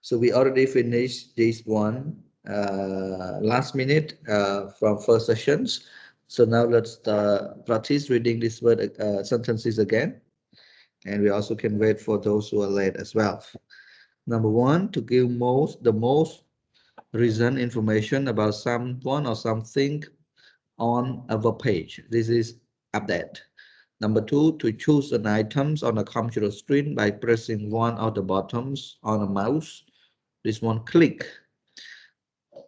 So we already finished this one last minute from first sessions. So now let's practice reading this word sentences again. And we also can wait for those who are late as well. Number one, to give the most recent information about someone or something on a web page. This is update. Number two, to choose an items on a computer screen by pressing one of the buttons on a mouse. This one, click.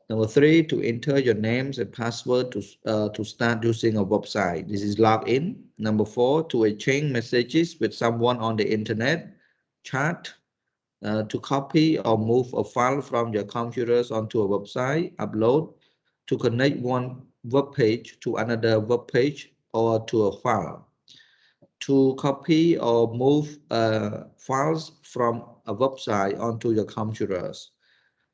Number three, to enter your names and password to start using a website. This is login. Number four, to exchange messages with someone on the internet, chat. To copy or move a file from your computers onto a website, upload. To connect one web page to another web page or to a file. To copy or move files from a website onto your computers.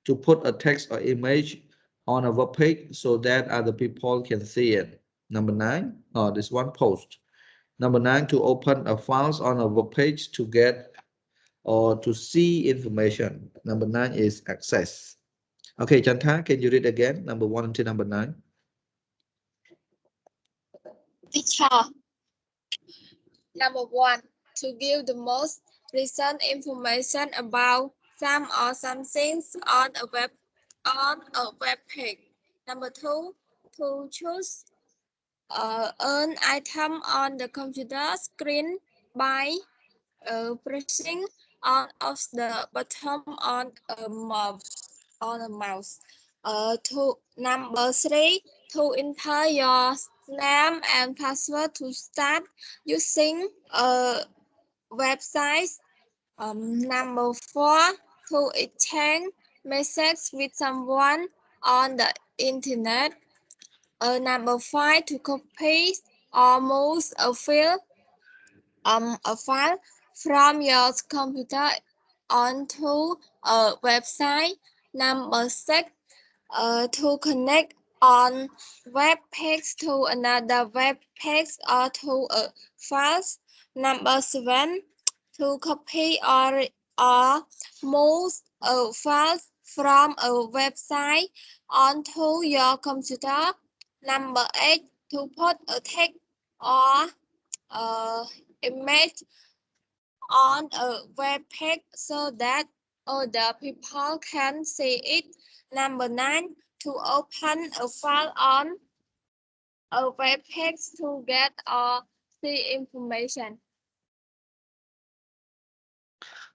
To put a text or image on a web page so that other people can see it. Number nine, this one, post. Number nine, to open a files on a web page to get or to see information. Number nine is access. Okay, Chanta, can you read again? Number one until number nine. Teacher. Number one, to give the most recent information about some or some things on a web page. Number two, to choose an item on the computer screen by pressing on of the button on a mouse. To number three, to enter your name and password to start using a website. Number four, to exchange messages with someone on the internet. Number five, to copy or move a file from your computer onto a website. Number six, to connect on web page to another web page or to a file. Number seven, to copy or move a file from a website onto your computer. Number eight, to put a text or image on a web page so that other people can see it. Number nine, to open a file on a web page to get or see information.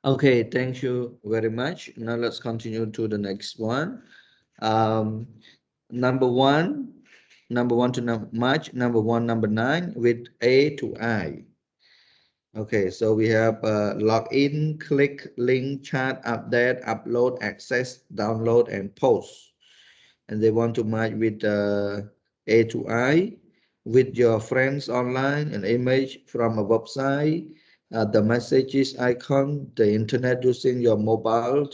Okay, thank you very much. Now let's continue to the next one. Um, number one to March, number one, number nine with A to I. Okay, so we have log in, click, link, chat, update, upload, access, download, and post. And they want to match with A to I, with your friends online, an image from a website, the messages icon, the internet using your mobile,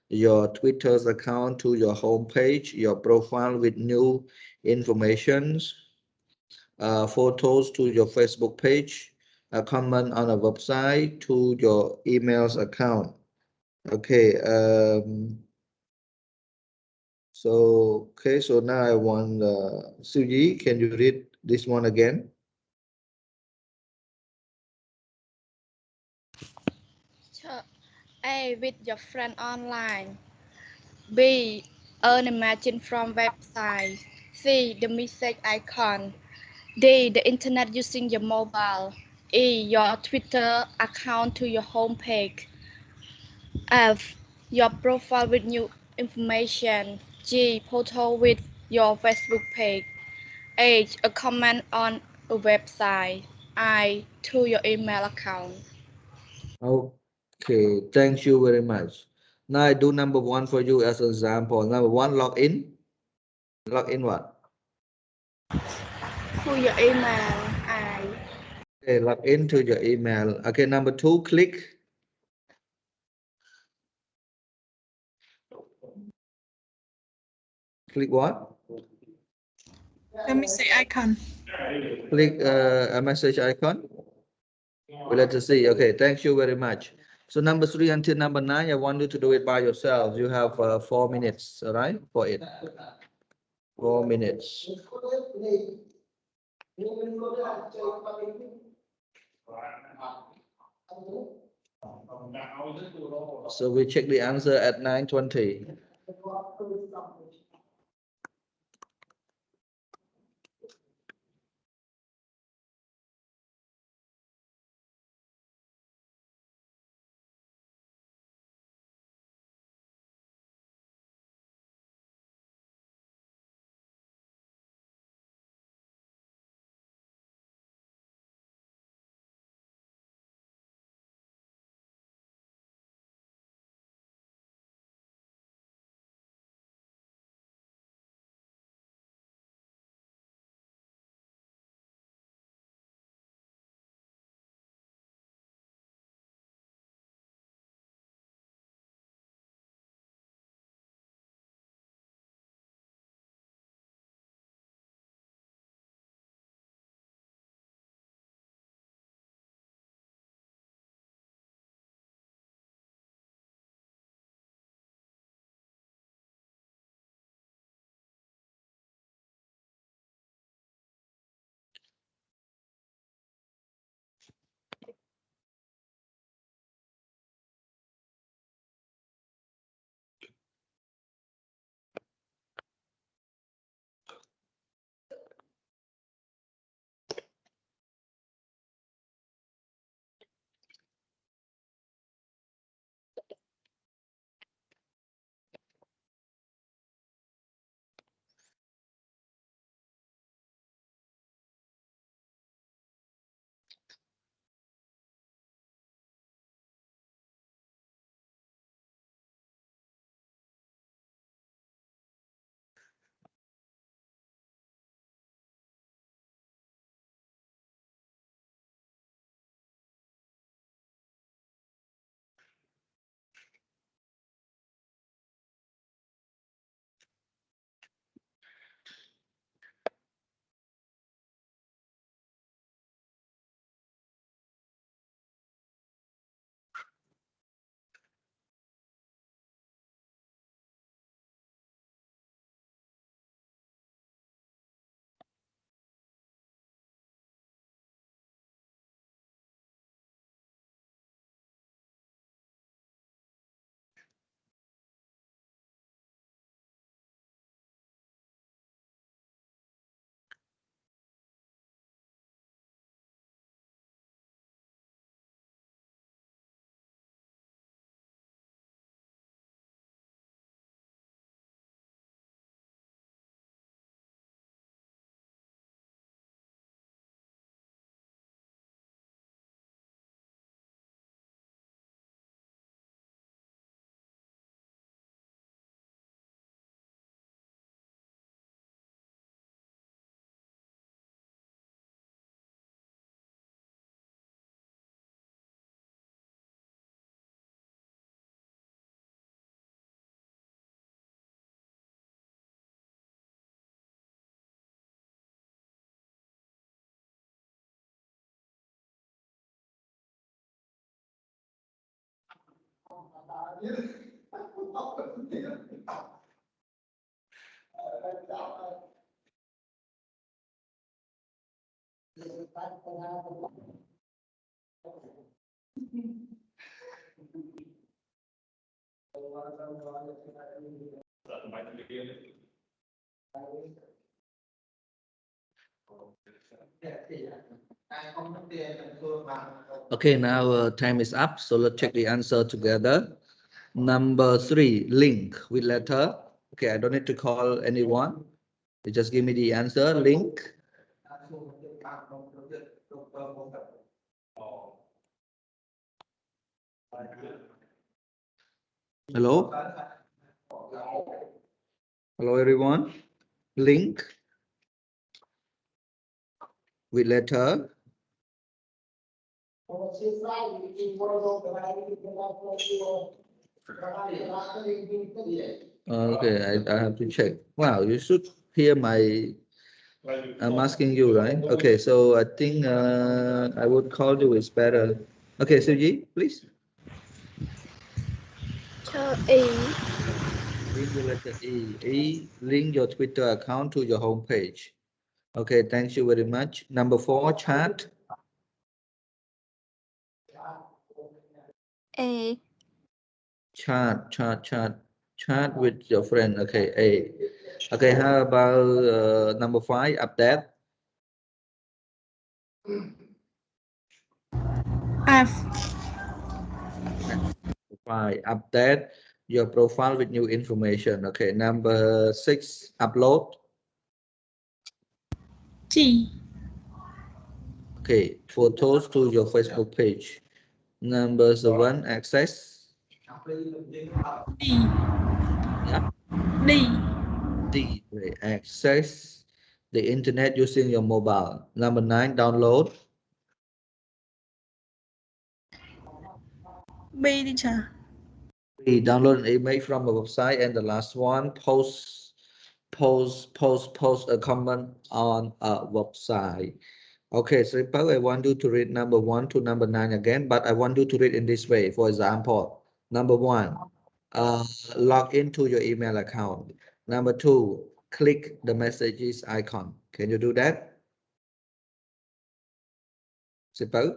your Twitter's account to your home page, your profile with new informations, photos to your Facebook page, a comment on a website to your emails account. Okay. So now I want Suji, can you read this one again? Sure. A, with your friend online. B, an image from website. C, the message icon. D, the internet using your mobile. E, your Twitter account to your homepage. F, your profile with new information. G, photo with your Facebook page. H, a comment on a website. I, to your email account. Okay, thank you very much. Now I do number one for you as an example. Number one, log in. Log in what? To your email. I. Okay, log into your email. Okay, number two, click. Click what? The message icon. Click a message icon. We'll let us see. Okay, thank you very much. So number 3 until number 9, I want you to do it by yourself. You have 4 minutes, all right, for it. 4 minutes. So we check the answer at 9:20. Okay, now time is up. So let's check the answer together. Number 3, link with letter. Okay, I don't need to call anyone. You just give me the answer, link. Hello? Hello, everyone. Link with letter. Okay, I have to check. Wow, you should hear my. I'm asking you, right? Okay, so I think I would call you is better. Okay, Suji, please. E. Link the letter E. E, link your Twitter account to your home page. Okay, thank you very much. Number 4, chat. A. Chat with your friend. Okay, A. Okay, how about number 5, update? F. 5, update your profile with new information. Okay, number 6, upload. G. Okay, photos to your Facebook page. Number 7, access. D. Yeah, D. D, right, access the internet using your mobile. Number 9, download. B, teacher. We download an image from a website, and the last one, post a comment on a website. Okay, so suppose I want you to read number 1 to number 9 again, but I want you to read in this way. For example, number 1, log into your email account. Number 2, click the messages icon. Can you do that? Suppose,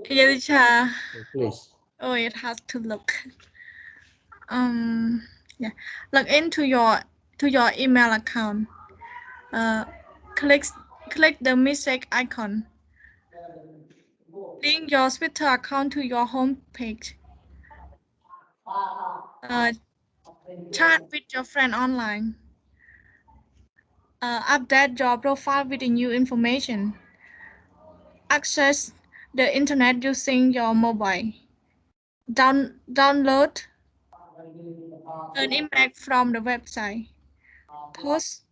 Yeah, teacher. please. Oh, it has to look. Um, yeah. Log into your email account. Uh, click the message icon. Link your Twitter account to your home page. Chat with your friend online. Update your profile with the new information. Access the internet using your mobile. Download an image from the website. Post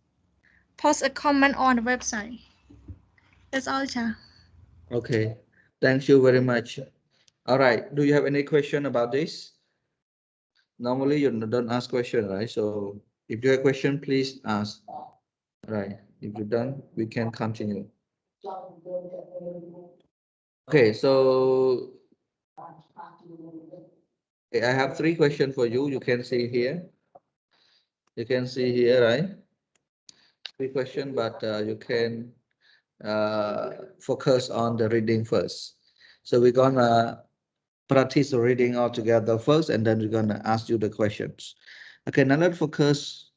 post a comment on the website. That's all, Cha. Okay, thank you very much. All right, do you have any question about this? Normally you don't ask question, right? So if you have question, please ask. All right, if you don't, we can continue. Okay, so okay, I have 3 questions for you. You can see here. You can see here, right? 3 questions, but you can focus on the reading first. So we're gonna practice the reading all together first, and then we're gonna ask you the questions. Okay, now let's focus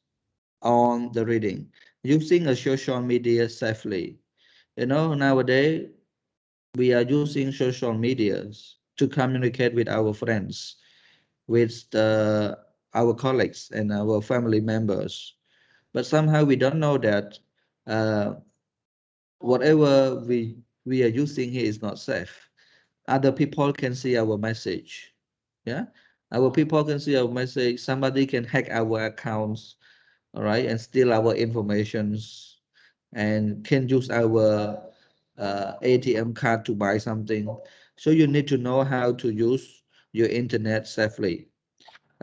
on the reading. Using a social media safely. You know, nowadays we are using social medias to communicate with our friends, with our colleagues and our family members. But somehow we don't know that uh, whatever we are using here is not safe. Other people can see our message. Yeah, our people can see our message. Somebody can hack our accounts, all right, and steal our informations, and can use our ATM card to buy something. So you need to know how to use your internet safely.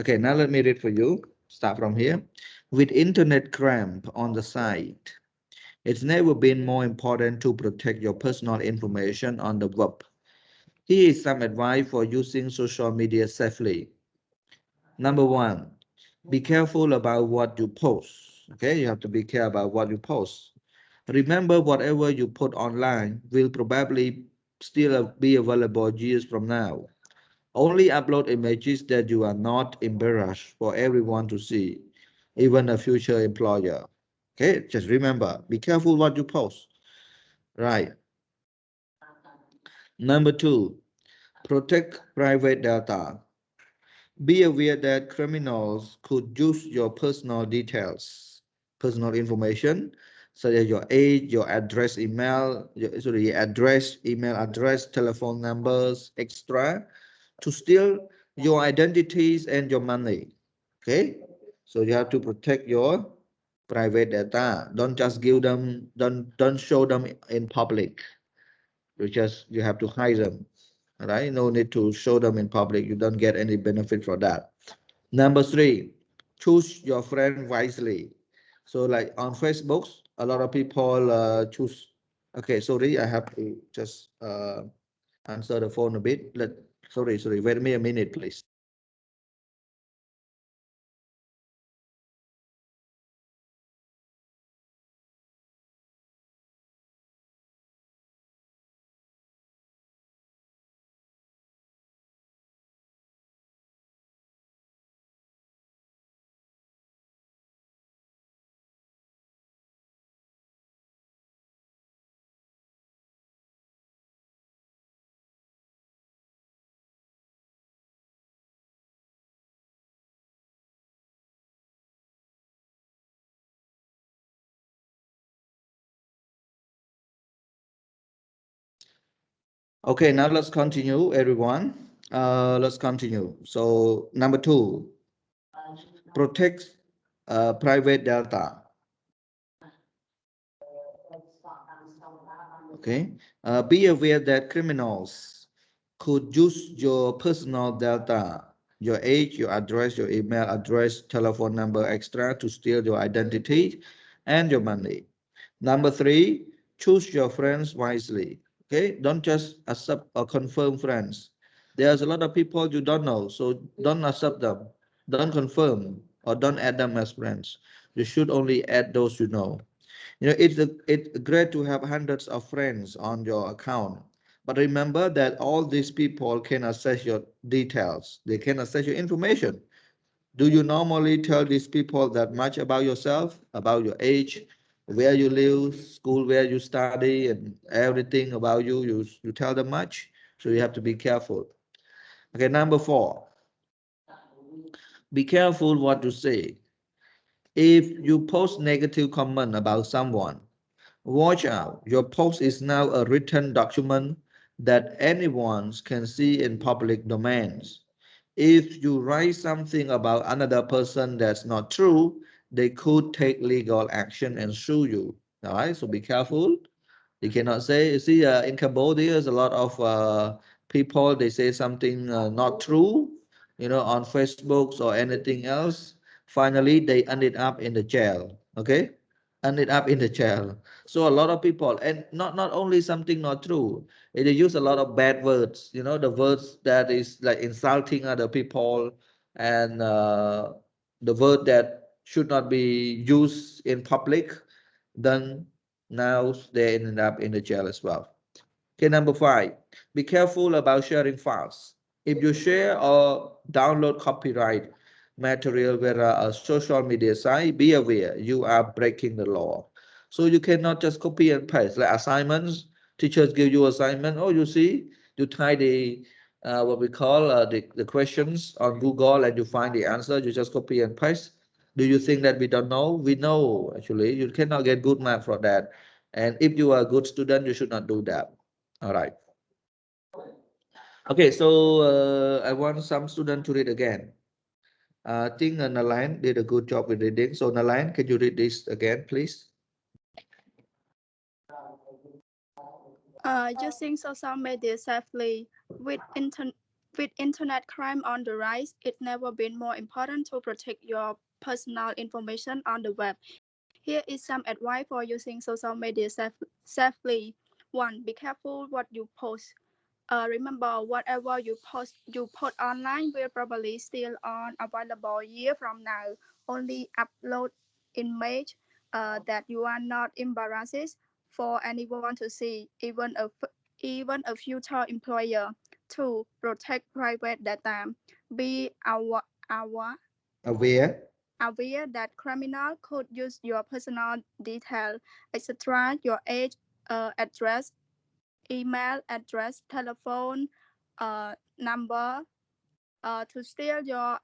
Okay, now let me read for you. Start from here. With internet cramp on the site, it's never been more important to protect your personal information on the web. Here is some advice for using social media safely. Number 1, be careful about what you post. Okay, you have to be careful about what you post. Remember, whatever you put online will probably still be available years from now. Only upload images that you are not embarrassed for everyone to see, even a future employer. Okay, just remember, be careful what you post. Right. Number 2, protect private data. Be aware that criminals could use your personal details, personal information, such as your age, your address, email address, telephone numbers, extra, to steal your identities and your money. Okay, so you have to protect your private data. Don't just give them, don't show them in public. You have to hide them. All right, no need to show them in public. You don't get any benefit for that. Number 3, choose your friend wisely. So like on Facebook, a lot of people choose. Okay, sorry, I have to just answer the phone a bit. Sorry, wait me a minute, please. Okay, now let's continue, everyone. Let's continue. So number two, protect private data. Okay, be aware that criminals could use your personal data, your age, your address, your email address, telephone number, extra to steal your identity and your money. Number three, choose your friends wisely. Okay, don't just accept or confirm friends. There's a lot of people you don't know, so don't accept them, don't confirm, or don't add them as friends. You should only add those you know. It's great to have hundreds of friends on your account, but remember that all these people can access your details. They can access your information. Do you normally tell these people that much about yourself, about your age, where you live, school where you study, and everything about you? You tell them much, so you have to be careful. Okay, number four, be careful what you say. If you post negative comment about someone, watch out. Your post is now a written document that anyone can see in public domains. If you write something about another person that's not true, they could take legal action and sue you. All right, so be careful. You cannot say, you see, in Cambodia, there's a lot of people, they say something not true, on Facebook or anything else. Finally, they ended up in the jail. Okay? Ended up in the jail. So a lot of people, and not only something not true, they use a lot of bad words, the words that is like insulting other people, and the word that should not be used in public, then now they ended up in the jail as well. Okay, number five, be careful about sharing files. If you share or download copyright material via a social media site, be aware you are breaking the law. So you cannot just copy and paste like assignments. Teachers give you assignment. Oh, you see, you type the what we call the questions on Google and you find the answer. You just copy and paste. Do you think that we don't know? We know actually. You cannot get good mark for that. And if you are a good student, you should not do that. All right. Okay, so I want some student to read again. I think Nalayan did a good job with reading. So Nalayan, can you read this again, please? Using social media safely with internet crime on the rise, it's never been more important to protect your personal information on the web. Here is some advice for using social media safely. 1. Be careful what you post. Remember, whatever you put online will probably still unavailable year from now. Only upload image that you are not embarrassed for anyone to see, even a future employer. 2. Protect private data. Be Aware. aware that criminal could use your personal detail, etc., your age, address, email address, telephone number to steal your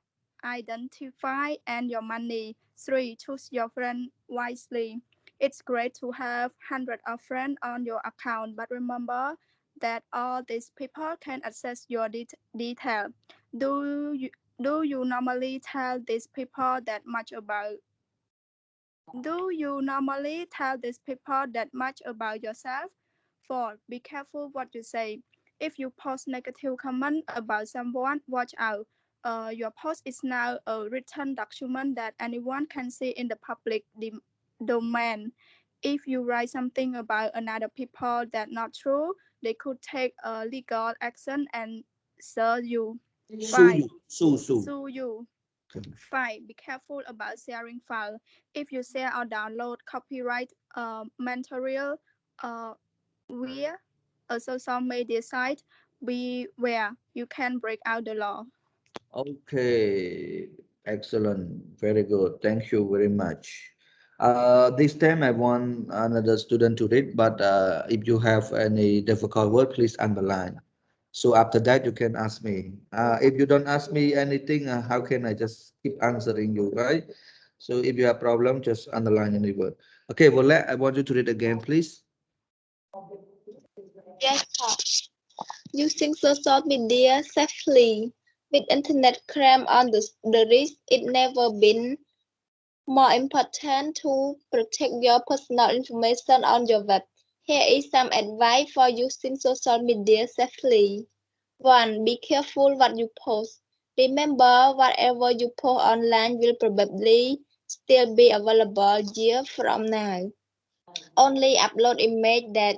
identify and your money. 3. Choose your friend wisely. It's great to have hundreds of friends on your account, but remember that all these people can access your detail. Do you, do you normally tell these people that much about Do you normally tell these people that much about yourself? 4. Be careful what you say. If you post negative comment about someone, watch out. Your post is now a written document that anyone can see in the public domain. If you write something about another people that not true, they could take legal action and sue you. Sue 5. you. Sue, sue. Sue you. 5. Be careful about sharing files. If you share or download copyright material uh, via a social media site, beware you can break out the law. Okay, excellent. Very good. Thank you very much. This time I want another student to read, but if you have any difficult word, please underline. So after that, you can ask me. If you don't ask me anything, how can I just keep answering you, right? So if you have problem, just underline any word. Okay, well, I want you to read again, please. Yes, sir. Using social media safely. With internet crime on the wrist, it never been more important to protect your personal information on your web. Here is some advice for using social media safely. 1. Be careful what you post. Remember, whatever you post online will probably still be available years from now. Only upload images that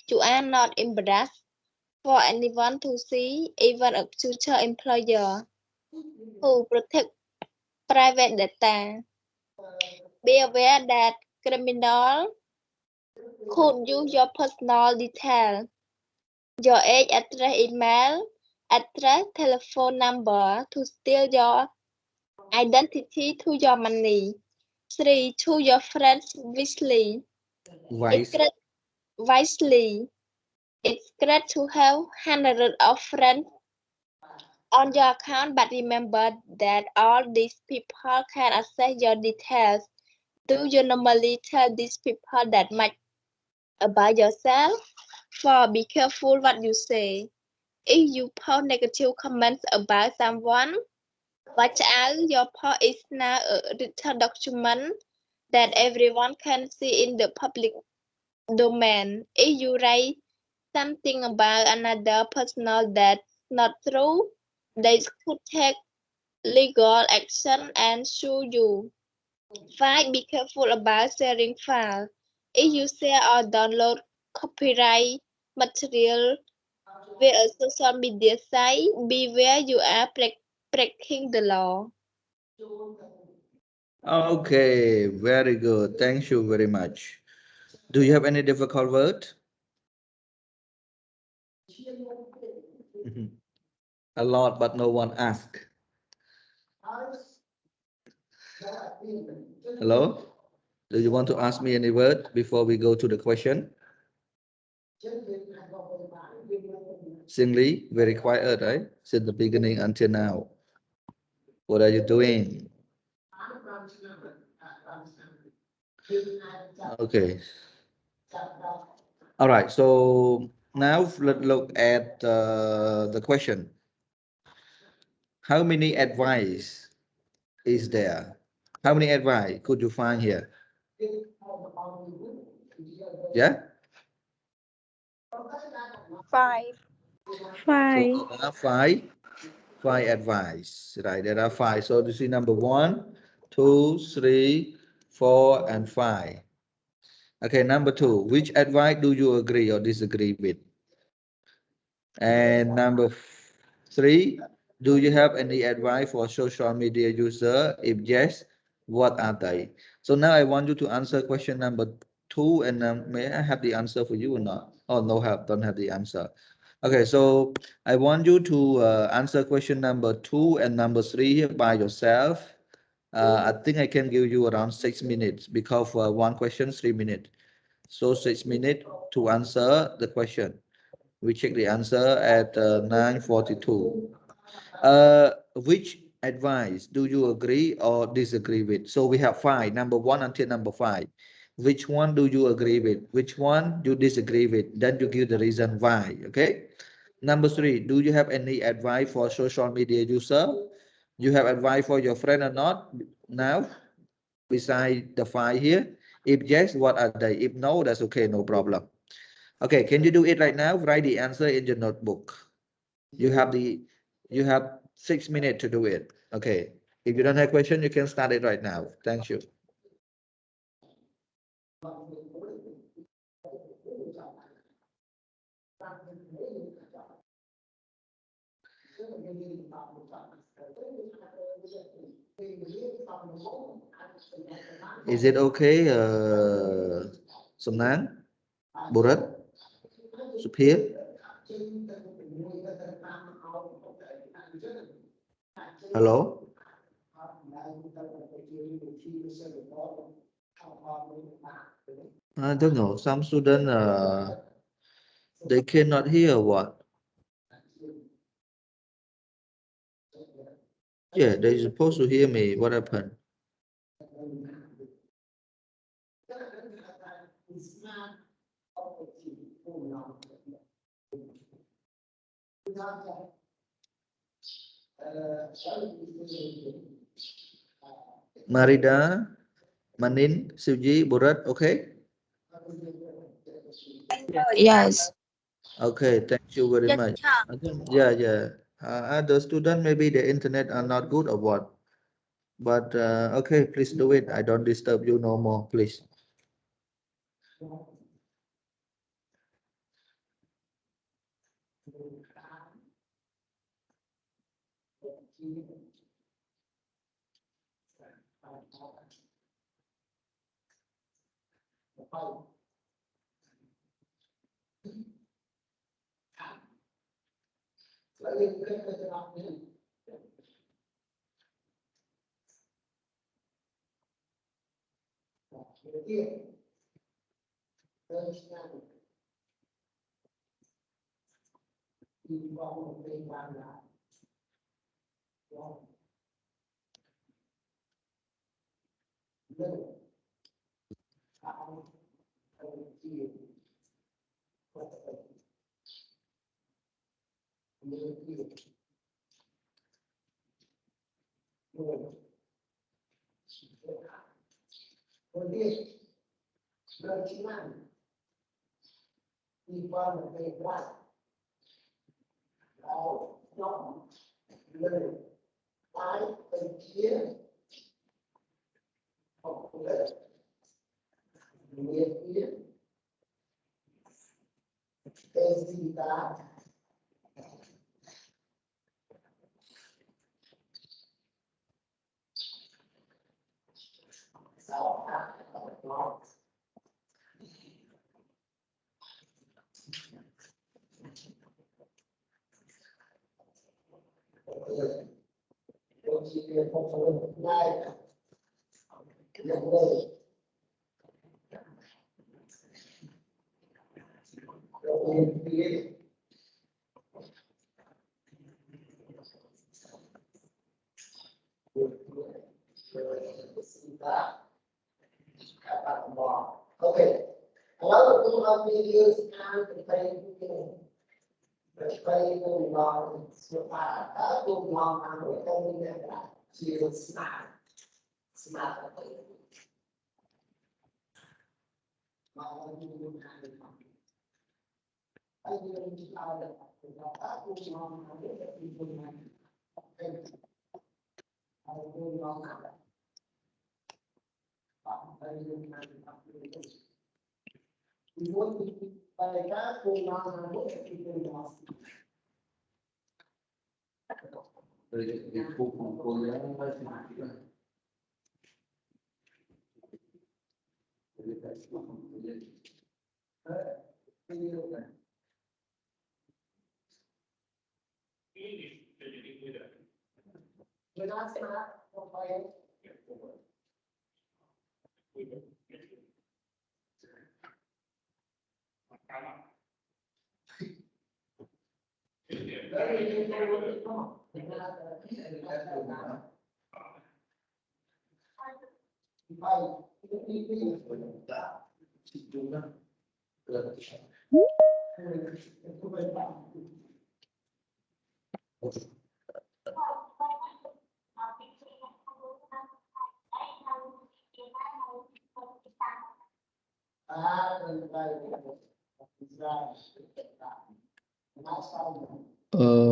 you are not embarrassed for anyone to see, even a future employer. 2. Protect private data. Be aware that criminals could use your personal details, your age, address, email, address, telephone number to steal your identity to your money. 3. Choose your friends wisely. It's Wise. great, wisely. It's great to have hundreds of friends on your account, but remember that all these people can access your details. Do you normally tell these people that much about yourself? 4. Be careful what you say. If you post negative comments about someone, watch out. Your post is now a written document that everyone can see in the public domain. If you write something about another person that's not true, they could take legal action and sue you. 5. Be careful about sharing files. If you share or download copyright material via a social media site, beware you are breaking the law. Okay, very good. Thank you very much. Do you have any difficult word? Mhm. A lot, but no one asked. Hello? Do you want to ask me any word before we go to the question? Singly, very quiet, right? Since the beginning until now. What are you doing? Okay. All right. So now let's look at the question. How many advice is there? How many advice could you find here? Yeah. 5. So 5. there are five advice, right? There are five. So you see number 1, 2, 3, 4, and 5. Okay, number 2. Which advice do you agree or disagree with? And number 3, do you have any advice for social media user? If yes, what are they? So now I want you to answer question number 2, and may I have the answer for you or not? Oh, no, don't have the answer. Okay, so I want you to answer question number 2 and number 3 by yourself. I think I can give you around 6 minutes because one question 3 minutes. So 6 minutes to answer the question. We check the answer at 9:42. Which advice do you agree or disagree with? So we have five, number 1 until number 5. Which one do you agree with? Which one you disagree with? Then you give the reason why. Okay. Number 3, do you have any advice for social media user? You have advice for your friend or not? Now, beside the 5 here. If yes, what are they? If no, that's okay, no problem. Okay, can you do it right now? Write the answer in your notebook. You have the you have 6 minutes to do it. Okay. If you don't have question, you can start it right now. Thank you. Is it okay, Sumnan, Burat, Subhir? Hello? I don't know. Some students they cannot hear what. Yeah, they're supposed to hear me. What happened? Marida, Manin, Sivji, Burat, okay? Yes. Okay, thank you very Yes, much. sir. Yeah. The student maybe the internet are not good or what? But okay, please do it. I don't disturb you no more, please.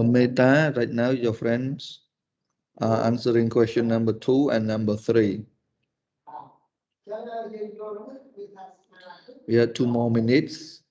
Meta, right now your friends are answering question number 2 and number 3. We have 2 more minutes.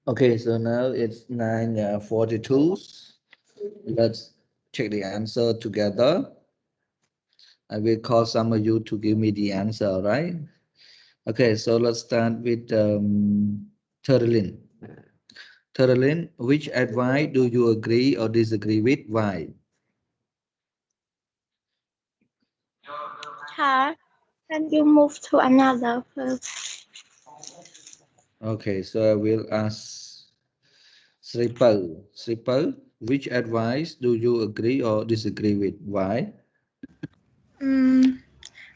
Okay, so now it's 9:42. Let's check the answer together. I will call some of you to give me the answer, all right? Okay, so let's start with Terlin. Terlin, which advice do you agree or disagree with? Why? Hi, can you move to another first? Okay, so I will ask Sripal. Sripal, which advice do you agree or disagree with? Why?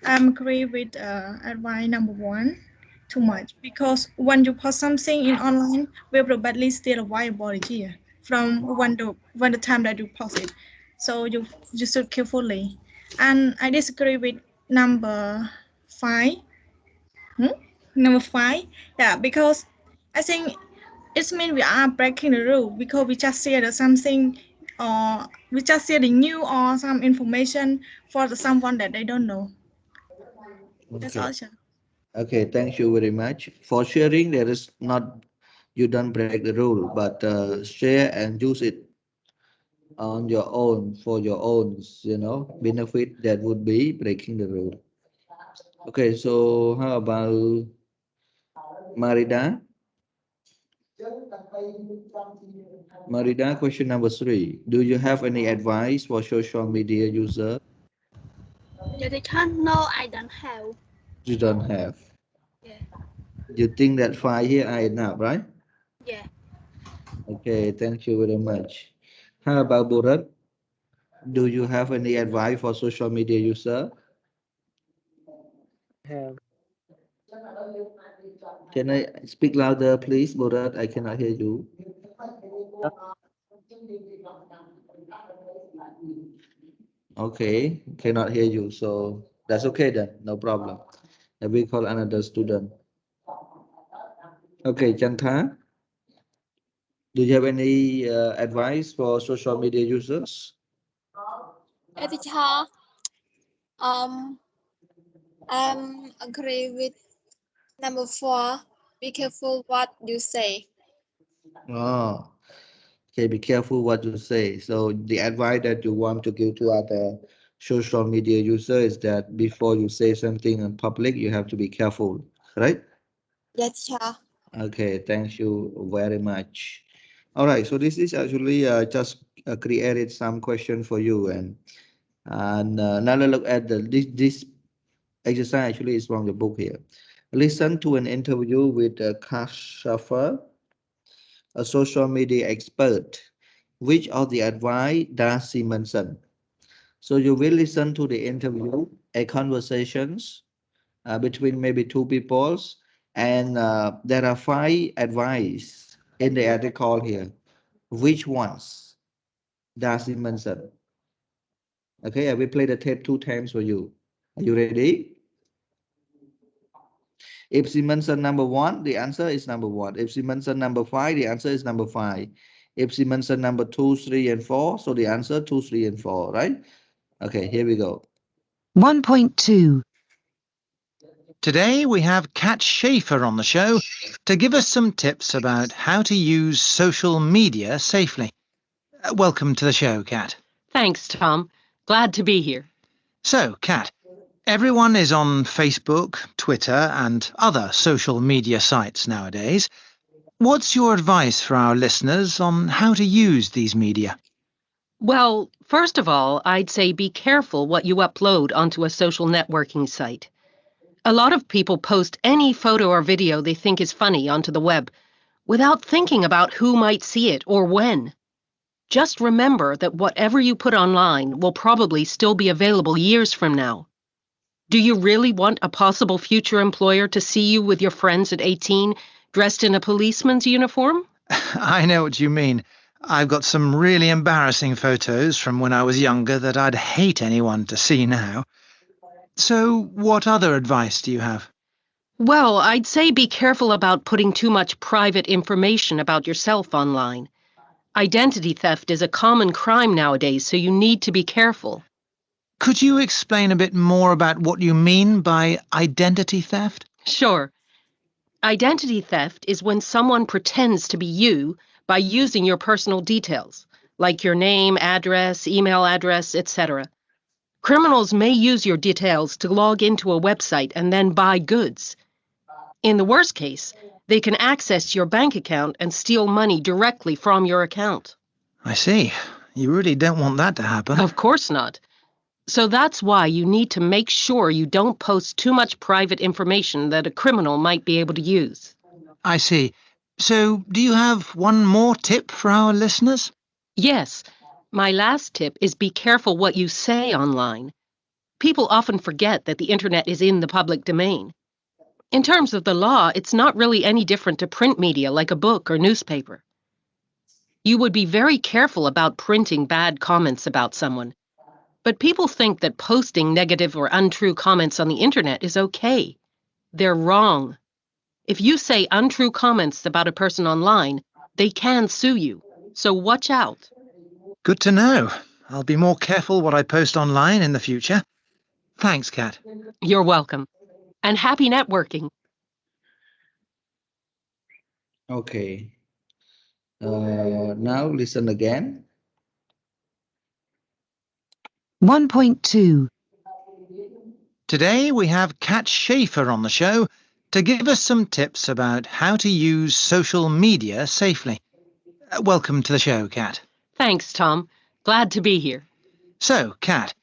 I'm agree with advice number one too much because when you post something in online, we probably still viable here from when the time that you post it. So you should carefully. And I disagree with number five. Hmm? Number five, yeah, because I think it means we are breaking the rule because we just share something or we just share the new or some information for someone that they don't know. That's Okay. all. Sir. Okay, thank you very much. For sharing, there is not, you don't break the rule, but share and use it on your own for your own, benefit that would be breaking the rule. Okay, so how about Marida? Marida, question number three. Do you have any advice for social media user? No, I don't have. You don't have. Yeah, You think that five here are enough, right? yeah. Okay, thank you very much. How about Burat? Do you have any advice for social media user? Have Can I speak louder, please, Burat? I cannot hear you. Okay, cannot hear you, so that's okay then, no problem. I will call another student. Okay, Chantha, do you have any advice for social media users? Teacher, um, agree with number four. Be careful what you say. Oh, okay, be careful what you say. So the advice that you want to give to other social media user is that before you say something in public, you have to be careful, right? Yes, teacher. Okay, thank you very much. All right, so this is actually just created some question for you, and now let's look at this exercise. Actually, is from the book here. Listen to an interview with Kashafa, a social media expert. Which of the advice does he mention? So you will listen to the interview, a conversations between maybe two peoples, and there are five advice in the article here. Which ones does he mention? Okay, I will play the tape two times for you. Are you ready? If she mentioned number one, the answer is number one. If she mentioned number five, the answer is number five. If she mentioned number two, three, and four, so the answer two, three, and four, right? Okay, here we go. 1.2. Today we have Kat Schaefer on the show to give us some tips about how to use social media safely. Welcome to the show, Kat. Thanks, Tom. Glad to be here. So, Kat, everyone is on Facebook, Twitter, and other social media sites nowadays. What's your advice for our listeners on how to use these media? Well, first of all, I'd say be careful what you upload onto a social networking site. A lot of people post any photo or video they think is funny onto the web without thinking about who might see it or when. Just remember that whatever you put online will probably still be available years from now. Do you really want a possible future employer to see you with your friends at 18 dressed in a policeman's uniform? I know what you mean. I've got some really embarrassing photos from when I was younger that I'd hate anyone to see now. So, what other advice do you have? Well, I'd say be careful about putting too much private information about yourself online. Identity theft is a common crime nowadays, so you need to be careful. Could you explain a bit more about what you mean by identity theft? Sure. Identity theft is when someone pretends to be you by using your personal details, like your name, address, email address, etc. Criminals may use your details to log into a website and then buy goods. In the worst case, they can access your bank account and steal money directly from your account. I see. You really don't want that to happen. Of course not. So that's why you need to make sure you don't post too much private information that a criminal might be able to use. I see. So, do you have one more tip for our listeners? Yes, my last tip is be careful what you say online. People often forget that the internet is in the public domain. In terms of the law, it's not really any different to print media like a book or newspaper. You would be very careful about printing bad comments about someone. But people think that posting negative or untrue comments on the internet is okay. They're wrong. If you say untrue comments about a person online, they can sue you. So watch out. Good to know. I'll be more careful what I post online in the future. Thanks, Kat. You're welcome. And happy networking. Okay. Now listen again. 1.2. Today we have Kat Schaefer on the show to give us some tips about how to use social media safely. Welcome to the show, Kat. Thanks, Tom. Glad to be here. So, Kat,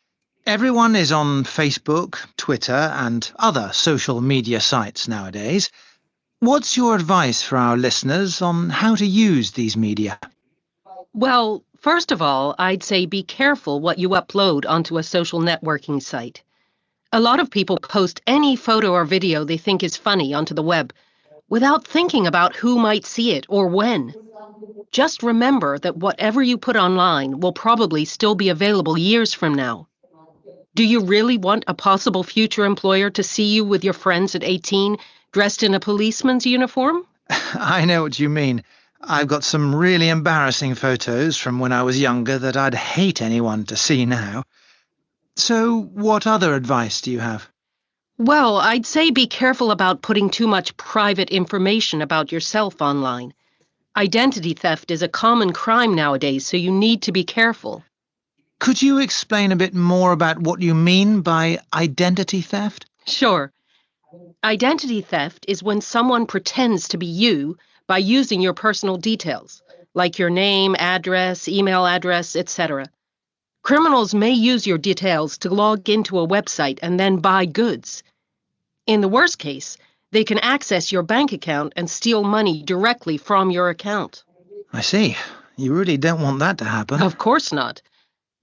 everyone is on Facebook, Twitter, and other social media sites nowadays. What's your advice for our listeners on how to use these media? Well, first of all, I'd say be careful what you upload onto a social networking site. A lot of people post any photo or video they think is funny onto the web without thinking about who might see it or when. Just remember that whatever you put online will probably still be available years from now. Do you really want a possible future employer to see you with your friends at 18 dressed in a policeman's uniform? I know what you mean. I've got some really embarrassing photos from when I was younger that I'd hate anyone to see now. So, what other advice do you have? Well, I'd say be careful about putting too much private information about yourself online. Identity theft is a common crime nowadays, so you need to be careful. Could you explain a bit more about what you mean by identity theft? Sure. Identity theft is when someone pretends to be you by using your personal details, like your name, address, email address, etc. Criminals may use your details to log into a website and then buy goods. In the worst case, they can access your bank account and steal money directly from your account. I see. You really don't want that to happen. Of course not.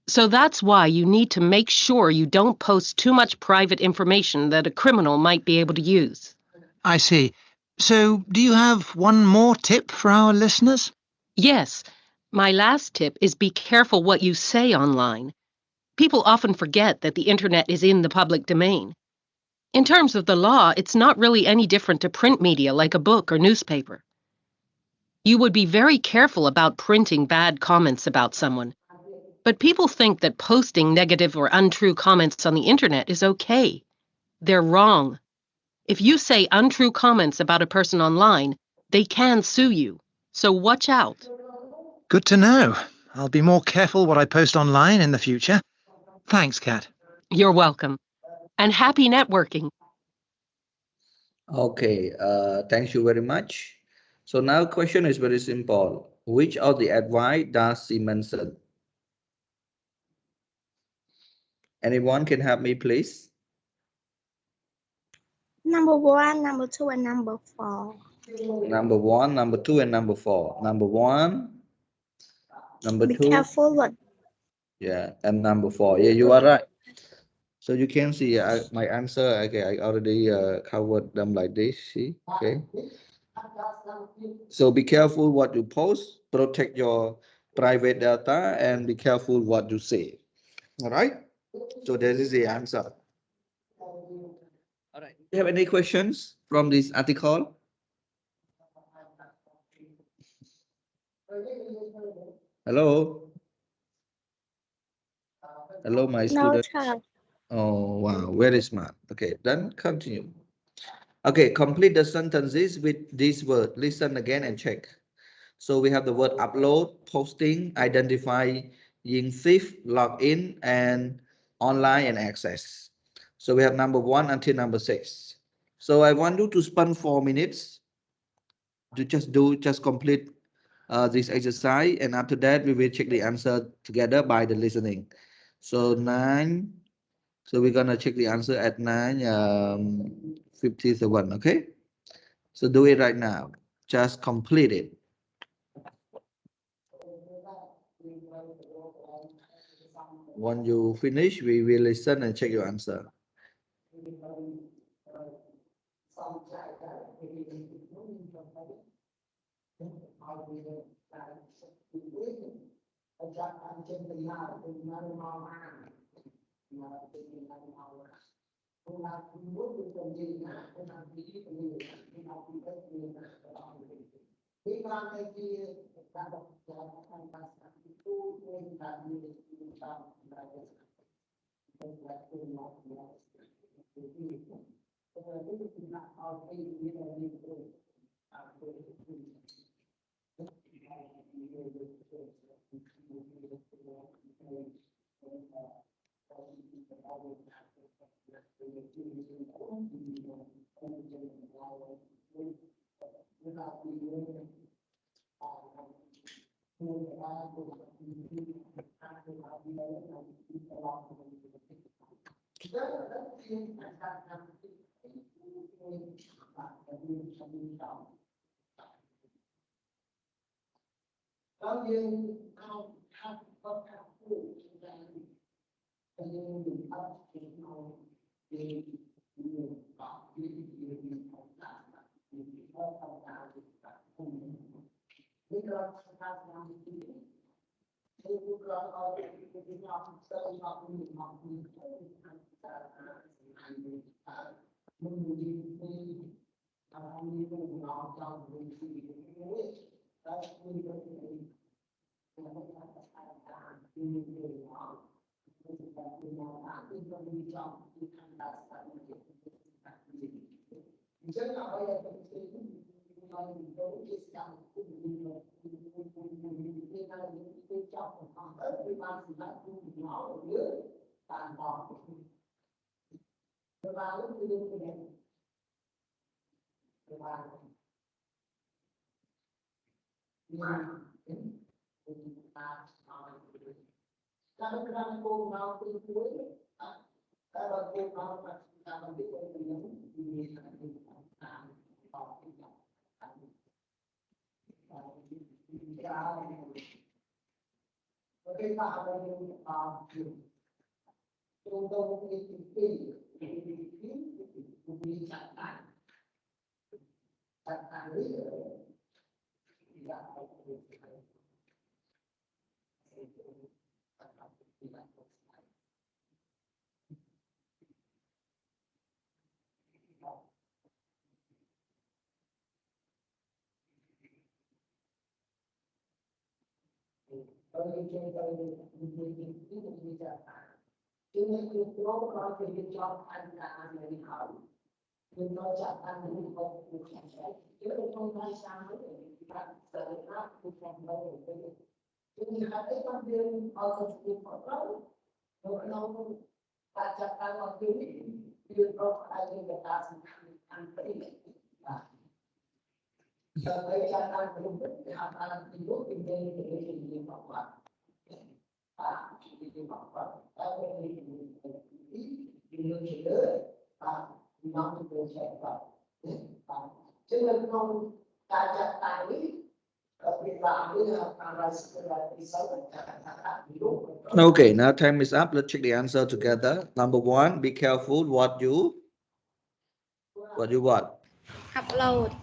So that's why you need to make sure you don't post too much private information that a criminal might be able to use. I see. So, do you have one more tip for our listeners? Yes. My last tip is be careful what you say online. People often forget that the internet is in the public domain. In terms of the law, it's not really any different to print media like a book or newspaper. You would be very careful about printing bad comments about someone. But people think that posting negative or untrue comments on the internet is okay. They're wrong. If you say untrue comments about a person online, they can sue you. So watch out. Good to know. I'll be more careful what I post online in the future. Thanks, Kat. You're welcome. And happy networking. Okay, thank you very much. So now question is very simple. Which of the advice does she mention? Anyone can help me, please? Number 1, number 2, and number 4. Number 1, number 2, and number 4. Number 1, number Be 2, careful what yeah, and number 4. Yeah, you are right. So you can see my answer. Okay, I already covered them like this. See, okay. So be careful what you post, protect your private data, and be careful what you say. All right. So this is the answer. All right. Do you have any questions from this article? Hello. Hello, my no student. child. Oh, wow. Very smart. Okay, then continue. Okay, complete the sentences with this word. Listen again and check. So we have the word upload, posting, identifying thief, login, and online and access. So we have number 1 until number 6. So I want you to spend 4 minutes to just complete this exercise, and after that we will check the answer together by the listening. So 9. So we're gonna check the answer at 9:57. Okay. So do it right now. Just complete it. When you finish, we will listen and check your answer. Okay, now time is up. Let's check the answer together. Number one, be careful what you what? Upload.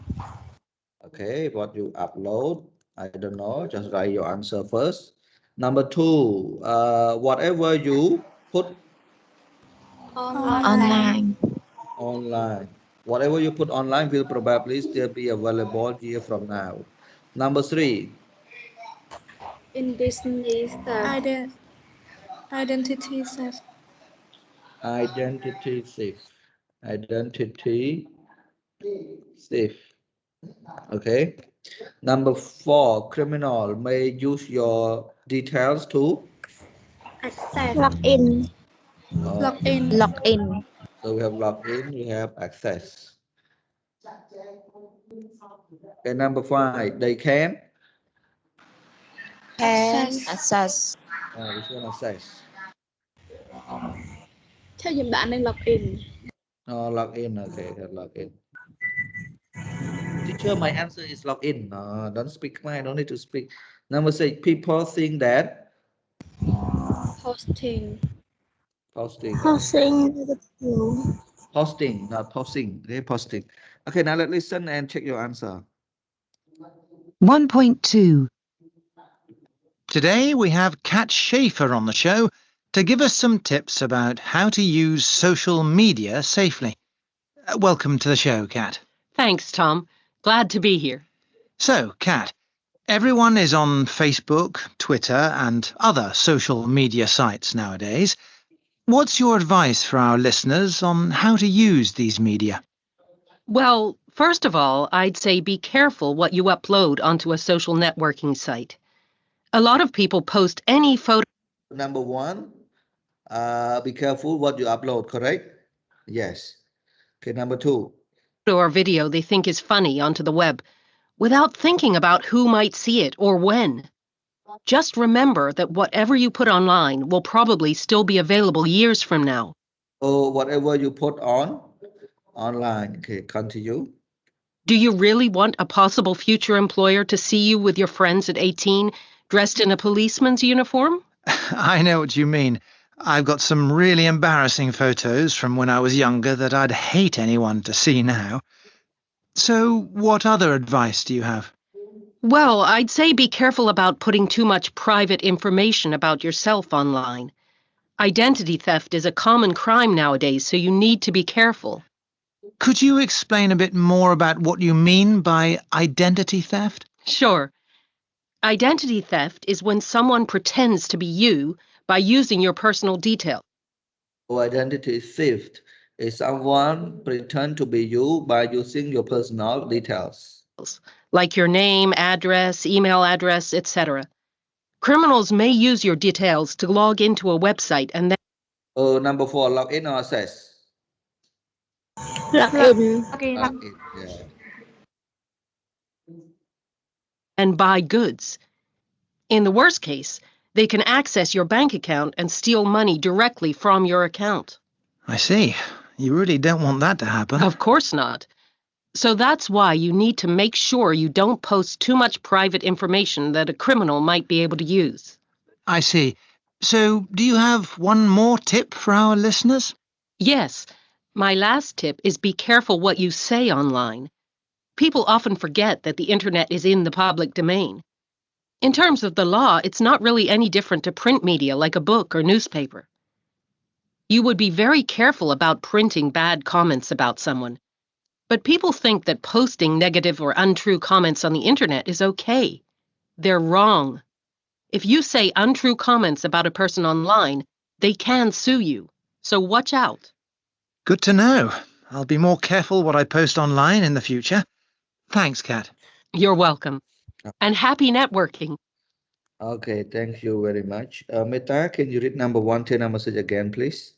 Okay, what you upload. I don't know. Just write your answer first. Number two, whatever you put Online. online. Whatever you put online will probably still be available year from now. Number three, In Disney stuff. Identity theft. identity thief. Identity thief. Okay. Number four, criminal may use your details to Access. Login. uh, Log in. Login. so we have login, we have access. Okay, number five, they can Can Access. access. which one access? Theo dùm bạn nên login. Login, okay, login. Teacher, my answer is login. Don't speak mine, don't need to speak. Number six, people think that Hosting. posting. Housing. Posting, not posting. Okay, posting. Okay, now let's listen and check your answer. 1.2. Today we have Kat Schaefer on the show to give us some tips about how to use social media safely. Welcome to the show, Kat. Thanks, Tom. Glad to be here. So, Kat, everyone is on Facebook, Twitter, and other social media sites nowadays. What's your advice for our listeners on how to use these media? Well, first of all, I'd say be careful what you upload onto a social networking site. A lot of people post any photo Number one, be careful what you upload, correct? Yes. Okay, number two. or video they think is funny onto the web without thinking about who might see it or when. Just remember that whatever you put online will probably still be available years from now. Or whatever you put on online. Okay, continue. Do you really want a possible future employer to see you with your friends at 18 dressed in a policeman's uniform? I know what you mean. I've got some really embarrassing photos from when I was younger that I'd hate anyone to see now. So, what other advice do you have? Well, I'd say be careful about putting too much private information about yourself online. Identity theft is a common crime nowadays, so you need to be careful. Could you explain a bit more about what you mean by identity theft? Sure. Identity theft is when someone pretends to be you by using your personal details. Identity theft is someone pretend to be you by using your personal details. Like your name, address, email address, etc. Criminals may use your details to log into a website and then Number four, login or access. Login. Login, yeah. and buy goods. In the worst case, they can access your bank account and steal money directly from your account. I see. You really don't want that to happen. Of course not. So that's why you need to make sure you don't post too much private information that a criminal might be able to use. I see. So, do you have one more tip for our listeners? Yes, my last tip is be careful what you say online. People often forget that the internet is in the public domain. In terms of the law, it's not really any different to print media like a book or newspaper. You would be very careful about printing bad comments about someone. But people think that posting negative or untrue comments on the internet is okay. They're wrong. If you say untrue comments about a person online, they can sue you. So watch out. Good to know. I'll be more careful what I post online in the future. Thanks, Kat. You're welcome. And happy networking. Okay, thank you very much. Meta, can you read number one till number six again, please?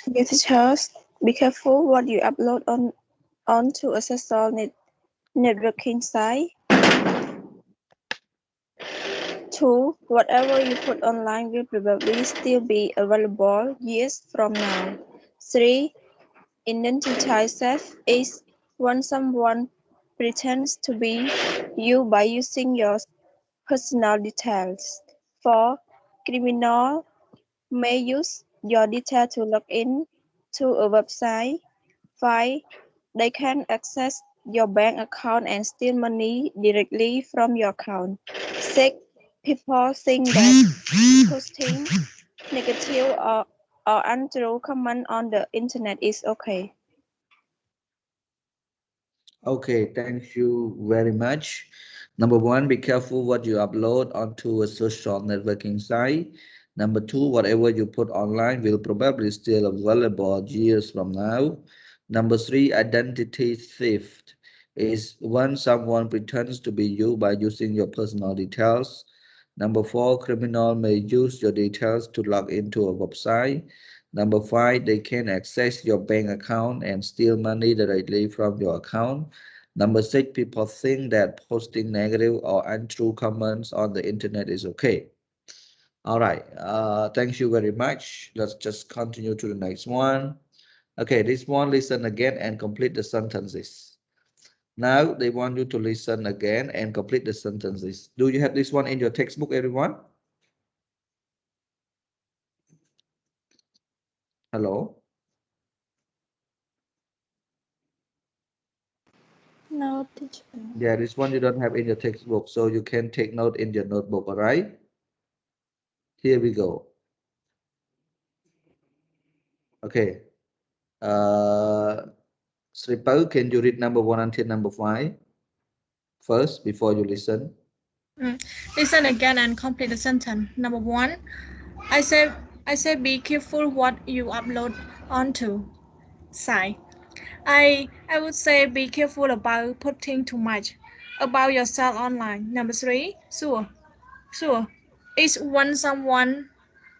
Yes, teachers, be careful what you upload onto a social networking site. 2. Whatever you put online will probably still be available years from now. 3. Identity theft is when someone pretends to be you by using your personal details. 4. Criminals may use your data to log in to a website. 5. They can access your bank account and steal money directly from your account. 6. People think that posting negative or untrue comment on the internet is okay. Okay, thank you very much. Number one, be careful what you upload onto a social networking site. Number two, whatever you put online will probably still available years from now. Number three, identity theft is when someone pretends to be you by using your personal details. Number four, criminal may use your details to log into a website. Number five, they can access your bank account and steal money directly from your account. Number six, people think that posting negative or untrue comments on the internet is okay. All right, thank you very much. Let's just continue to the next one. Okay, this one, listen again and complete the sentences. Now they want you to listen again and complete the sentences. Do you have this one in your textbook, everyone? Hello? No, teacher. Yeah, this one you don't have in your textbook, so you can take note in your notebook, all right? Here we go. Okay. Sripal, can you read number one until number five first before you listen? Listen again and complete the sentence. Number 1. I say be careful what you upload onto site. I would say be careful about putting too much about yourself online. Number 3. Sure. It's when someone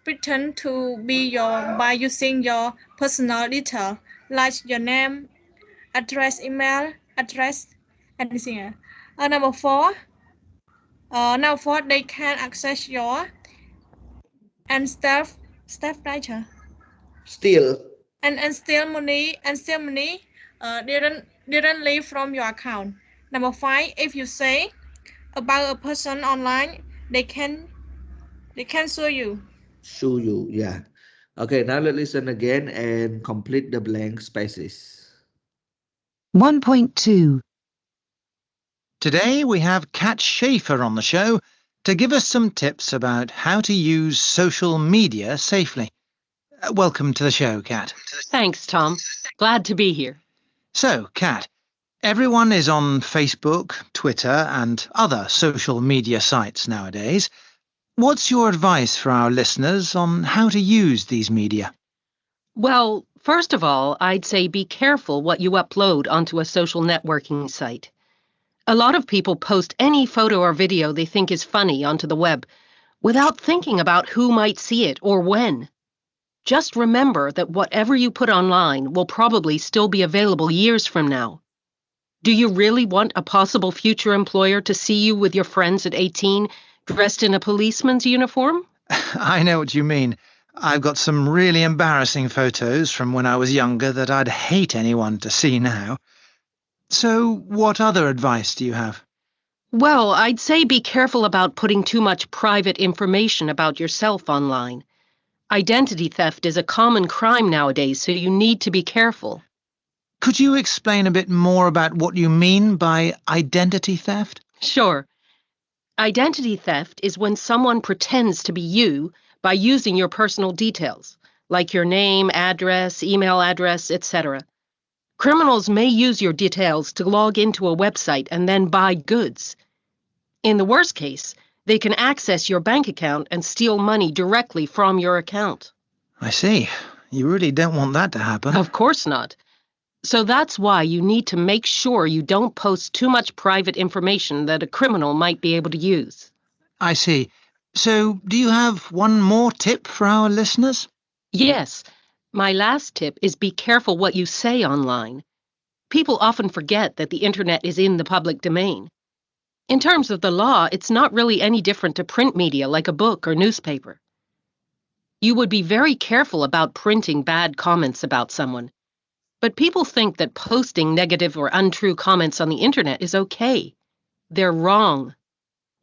pretend to be your by using your personal detail like your name, address, email address, anything else. Number 4. Now for they can access your and staff writer Still. and steal money didn't leave from your account. Number 5. If you say about a person online, they can sue you. Show you, yeah. Okay, now let's listen again and complete the blank spaces. 1.2. Today we have Kat Schaefer on the show to give us some tips about how to use social media safely. Welcome to the show, Kat. Thanks, Tom. Glad to be here. So, Kat, everyone is on Facebook, Twitter, and other social media sites nowadays. What's your advice for our listeners on how to use these media? Well, first of all, I'd say be careful what you upload onto a social networking site. A lot of people post any photo or video they think is funny onto the web without thinking about who might see it or when. Just remember that whatever you put online will probably still be available years from now. Do you really want a possible future employer to see you with your friends at 18 dressed in a policeman's uniform? I know what you mean. I've got some really embarrassing photos from when I was younger that I'd hate anyone to see now. So, what other advice do you have? Well, I'd say be careful about putting too much private information about yourself online. Identity theft is a common crime nowadays, so you need to be careful. Could you explain a bit more about what you mean by identity theft? Sure. Identity theft is when someone pretends to be you by using your personal details, like your name, address, email address, etc. Criminals may use your details to log into a website and then buy goods. In the worst case, They can access your bank account and steal money directly from your account. I see. You really don't want that to happen. Of course not. So that's why you need to make sure you don't post too much private information that a criminal might be able to use. I see. So, do you have one more tip for our listeners? Yes. My last tip is be careful what you say online. People often forget that the internet is in the public domain. In terms of the law, it's not really any different to print media like a book or newspaper. You would be very careful about printing bad comments about someone. But people think that posting negative or untrue comments on the internet is okay. They're wrong.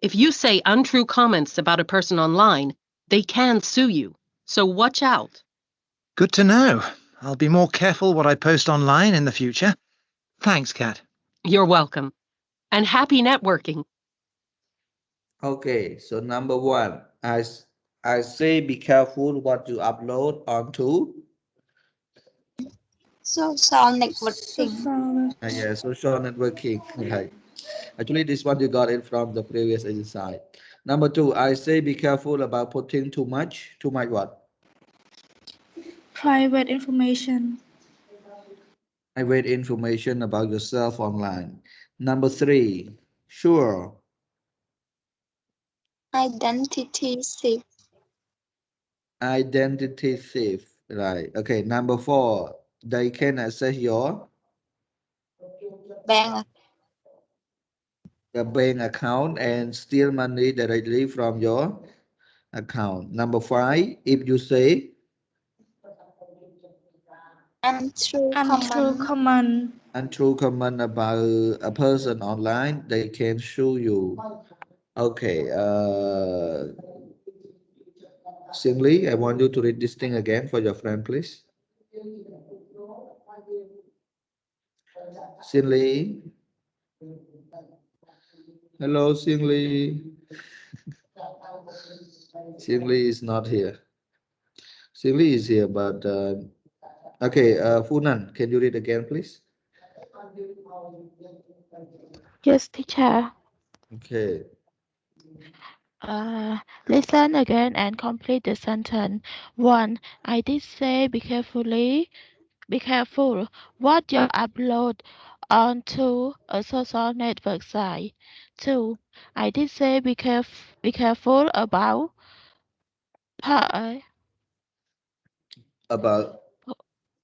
If you say untrue comments about a person online, they can sue you. So watch out. Good to know. I'll be more careful what I post online in the future. Thanks, Kat. You're welcome. And happy networking. Okay, so number one, I say be careful what you upload onto. Social networking. Yeah, social networking. Right. Actually, this one you got it from the previous exercise. Number two, I say be careful about putting too much what? Private information. Private information about yourself online. Number three, sure. Identity thief. Identity thief. Right. Okay. Number four, they can access Bank your bank account and steal money directly from your account. Number five, if you say untrue Untrue comment. comment. untrue comment about a person online, they can sue you. Okay. Singly, I want you to read this thing again for your friend, please. Singly. Hello, Singly. Singly is not here. Singly is here, but okay. Funan, can you read again, please? Yes, teacher. Okay. Listen again and complete the sentence. 1. I did say be careful what you upload onto a social network site. 2. I did say be careful pa-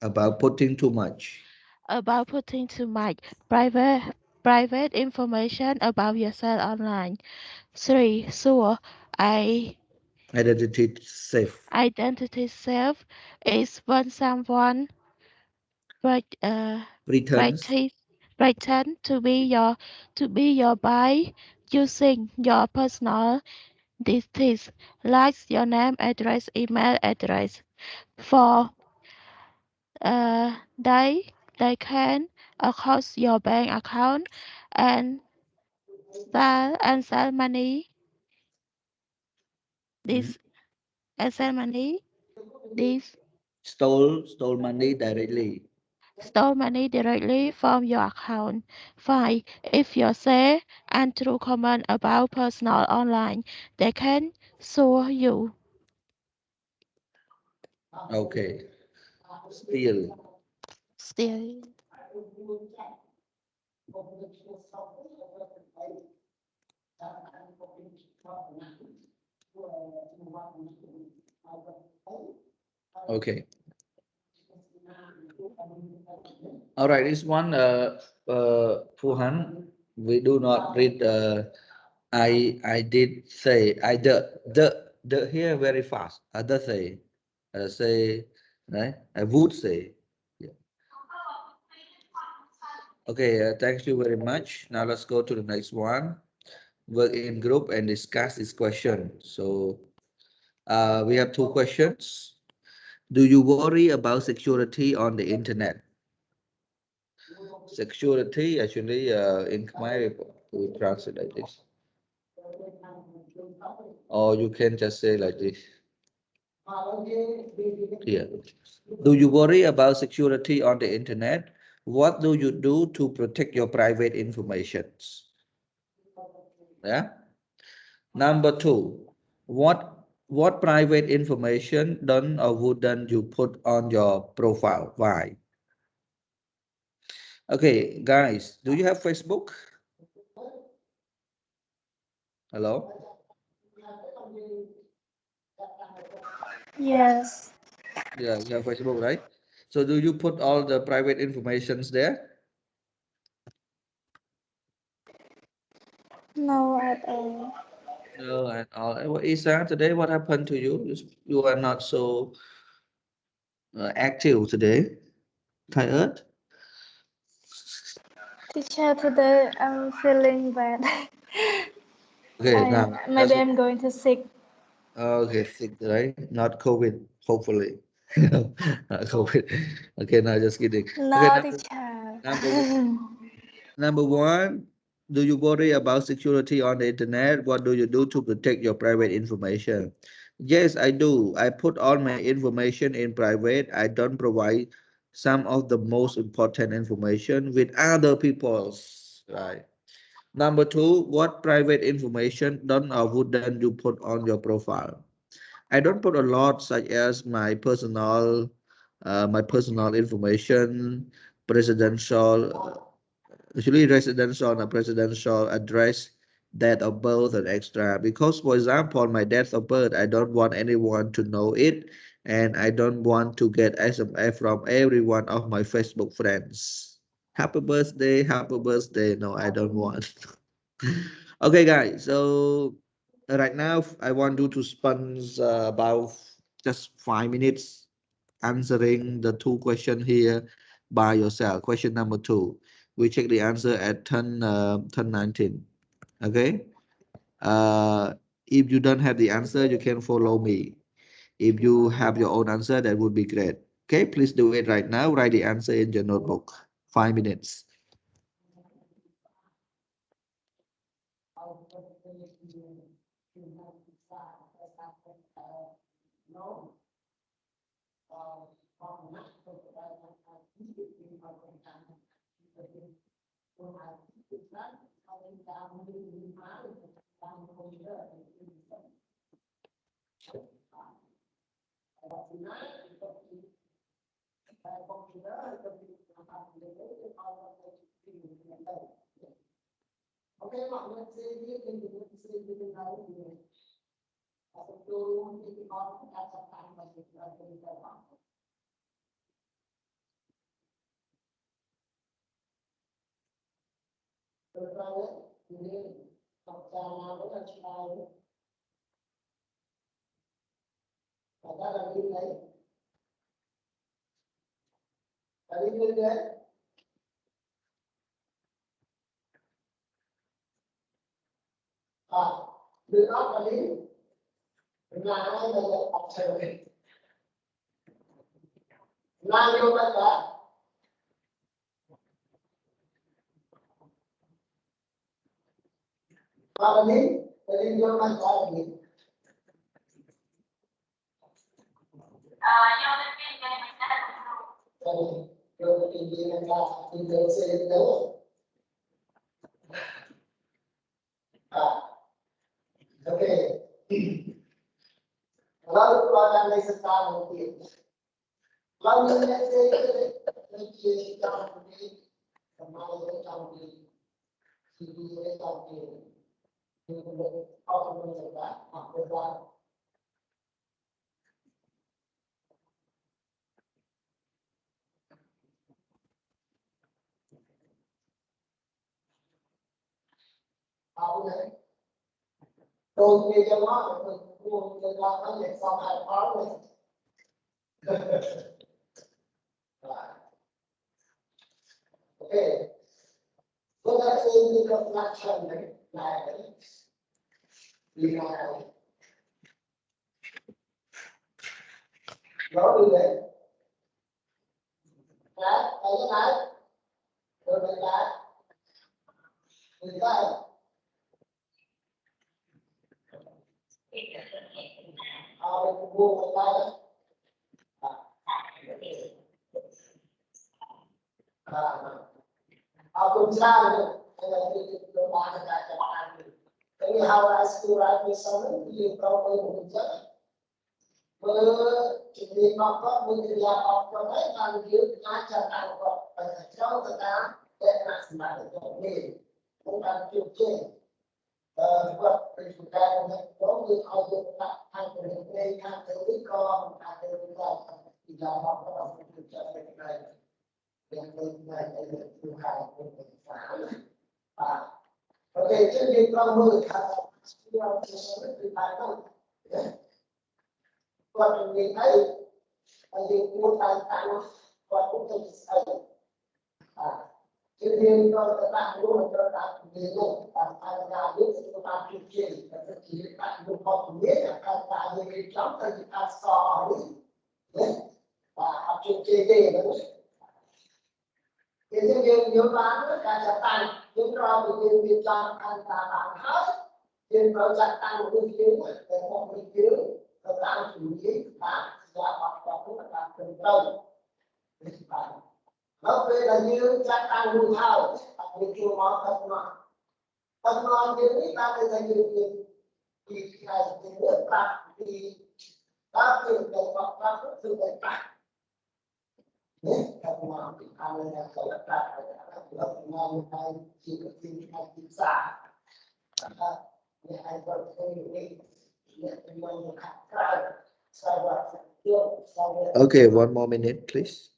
About putting too much. about putting too much private information about yourself online. 3. Sure, I Identity safe. identity self is when someone Right, Returns. pretend, pretend to be your by using your personal details like your name, address, email address. For they can access your bank account and sell money. Mhm. This and sell money. This Stole money directly. store money directly from your account. 5. If you say untrue comment about personal online, they can sue you. Okay. Steal. Still, Okay. All right. This one, Fuhan, we do not read. I did say I the here very fast. Other say, right? I would say. Yeah. Okay. Thank you very much. Now let's go to the next one. Work in group and discuss this question. So we have two questions. Do you worry about security on the internet? Security actually in Khmer we translate like this. Or you can just say like this. Here. Do you worry about security on the internet? What do you do to protect your private information? Yeah. Number two, what private information done or wouldn't you put on your profile? Why? Okay, guys, do you have Facebook? Hello? Yes. Yeah, you have Facebook, right? So do you put all the private informations there? No at all. No, at all. Isa, today what happened to you? You are not so active today. Tired? Teacher, today I'm feeling bad. Okay, I now maybe that's I'm going to sick. okay. Sick, right? Not COVID, hopefully. Not COVID. Okay, now just kidding. Okay, No, number teacher. number one. Do you worry about security on the internet? What do you do to protect your private information? Yes, I do. I put all my information in private. I don't provide some of the most important information with other people's. Right. Number two, what private information don't or wouldn't you put on your profile? I don't put a lot, such as my personal information, presidential, usually residential and a presidential address, date of birth, and extra. Because, for example, my date of birth, I don't want anyone to know it, and I don't want to get SMS from every one of my Facebook friends. Happy birthday, happy birthday. No, I don't want. Okay, guys. So right now, I want you to spend about just 5 minutes answering the two questions here by yourself. Question number two. We check the answer at 10:19. Okay. If you don't have the answer, you can follow me. If you have your own answer, that would be great. Okay, please do it right now. Write the answer in your notebook. 5 minutes. Anyhow, as to write with someone, you probably will judge. Chỉ vì nó có một cái nhà học cho mấy thằng dưới nhà cho tao có phải là cháu người ta để là mà để cho mình cũng đang chịu chế vật thì chúng ta cũng có những học được là hai cái này hai cái con hai cái thì là học có học được cho cái này để này để thứ hai của mình phải và ok chứ đi con mười thằng chúng ta sẽ được bài đâu còn mình thấy thì một tài sản còn cũng thực sự chứ riêng cho các bạn luôn cho các bạn luôn bạn tham gia biết các bạn tuyên truyền và thậm chí các bạn luôn có biết là các bạn những cái nhóm thời gian ta so đi và học truyền chế đề nữa thì nếu bạn tất cả sẽ tăng chúng ta thì việc cho anh ta bạn hết trên cơ sở tăng một phiếu để một phiếu và tăng chủ nghĩa bạn và học và cũng là thành công nó về là như gia tăng lưu thao như kêu nó thật nó như ta bây giờ như thì là cái nước bạn thì đã từ cái hoặc ta cũng từ cái bạn thật nó thì ta là cái là bạn là ngon hay chỉ có tin hay tin giả I work for you. Okay, one more minute, please.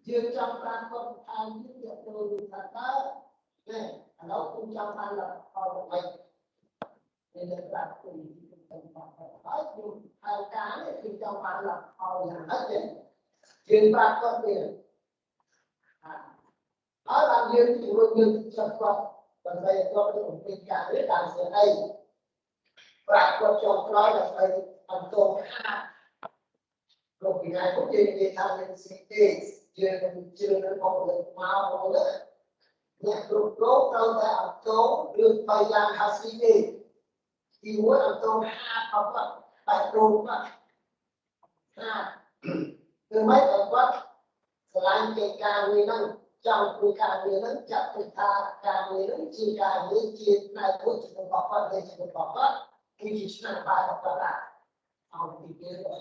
Chưa trong ta không ai biết được tôi thật đó này nó cũng trong ta là họ mình nên là cùng nói chung hai cái này thì trong ta là họ là hết đấy chuyên ta có tiền đó là như thì luôn như trong con còn đây có cái ổn định cả biết làm gì đây và có trong nói là phải làm tốt rồi thì ngày cũng như đi tham gia CT chưa nó có được mau nữa nhạc lúc tốt đâu ta làm tốt được thời gian học CT thì muốn làm tốt ha học là phải tốt mà ha từ mấy tập quát selain cái người năng trong cái người năng chặt thực tha cái người năng chỉ cái người chỉ này cũng chỉ có phát đây chỉ có phát thì chỉ là bài học đó là học thì kia rồi